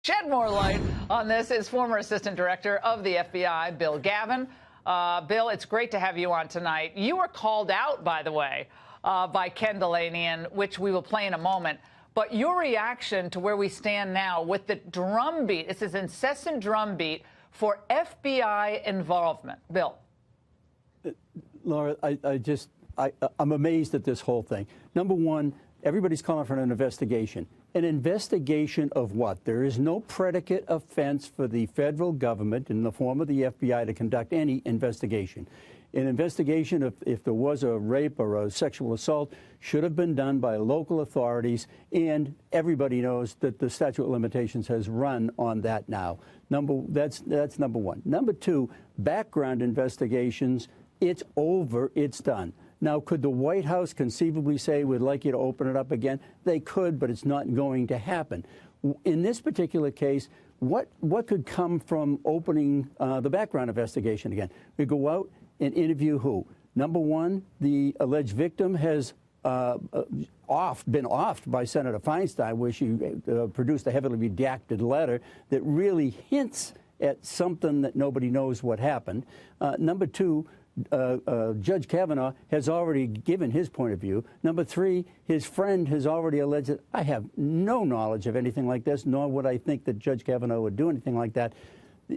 Shed more light on this is former Assistant Director of the FBI, Bill Gavin. Bill, it's great to have you on tonight. You were called out, by the way, by Ken Delanian, which we will play in a moment. But your reaction to where we stand now with the drumbeat, it's this incessant drumbeat for FBI involvement. Bill. Laura, I'm amazed at this whole thing. Number one, everybody's calling for an investigation. An investigation of what? There is no predicate offense for the federal government in the form of the FBI to conduct any investigation. An investigation, if there was a rape or a sexual assault, should have been done by local authorities, and everybody knows that the statute of limitations has run on that now. That's number one. Number two, background investigations, it's over, it's done. Now, could the White House conceivably say, we'd like you to open it up again? They could, but it's not going to happen. In this particular case, what could come from opening the background investigation again? We go out and interview who? Number one, the alleged victim has been offed by Senator Feinstein, where she produced a heavily redacted letter that really hints at something that nobody knows what happened. Number two, Judge Kavanaugh has already given his point of view. Number three, his friend has already alleged that I have no knowledge of anything like this, nor would I think that Judge Kavanaugh would do anything like that.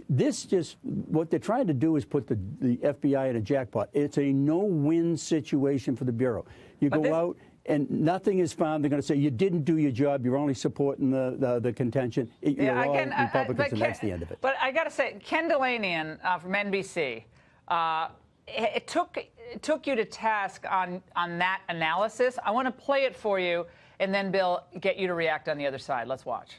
What they're trying to do is put the FBI in a jackpot. It's a no-win situation for the Bureau. You go out and nothing is found. They're going to say, you didn't do your job. You're only supporting the contention. You're all Republicans, and that's the end of it. But I got to say, Ken Delanian from NBC, it took you to task on that analysis. I want to play it for you, and then, Bill, get you to react on the other side. Let's watch.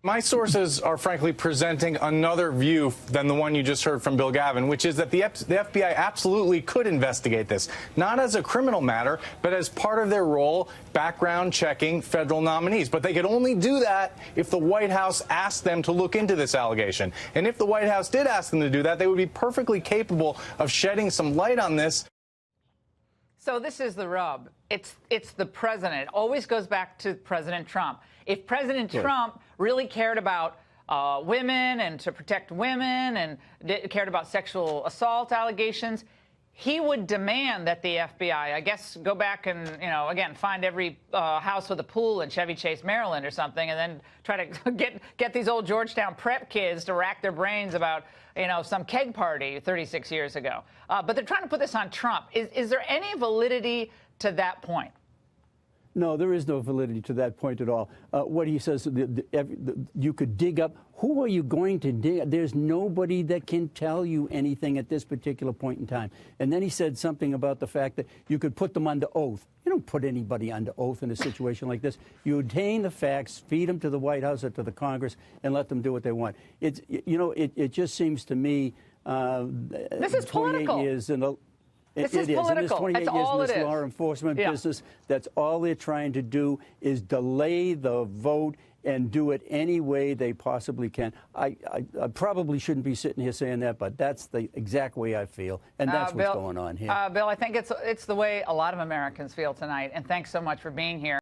My sources are frankly presenting another view than the one you just heard from Bill Gavin, which is that the FBI absolutely could investigate this, not as a criminal matter, but as part of their role background checking federal nominees. But they could only do that if the White House asked them to look into this allegation. And if the White House did ask them to do that, they would be perfectly capable of shedding some light on this. So this is the rub. It's the president. It always goes back to President Trump. If President Trump really cared about women and to protect women and cared about sexual assault allegations, he would demand that the FBI, I guess, go back and, again, find every house with a pool in Chevy Chase, Maryland or something, and then try to get these old Georgetown prep kids to rack their brains about, some keg party 36 years ago. But they're trying to put this on Trump. Is there any validity to that point? No, there is no validity to that point at all. What he says, you could dig up. Who are you going to dig? There's nobody that can tell you anything at this particular point in time. And then he said something about the fact that you could put them under oath. You don't put anybody under oath in a situation like this. You obtain the facts, feed them to the White House or to the Congress, and let them do what they want. It just seems to me this is 28 political. years in a This is political. And there's 28 That's years all in this it is. law enforcement business. That's all they're trying to do is delay the vote and do it any way they possibly can. I probably shouldn't be sitting here saying that, but that's the exact way I feel, and that's what's going on here. Bill, I think it's the way a lot of Americans feel tonight, and thanks so much for being here.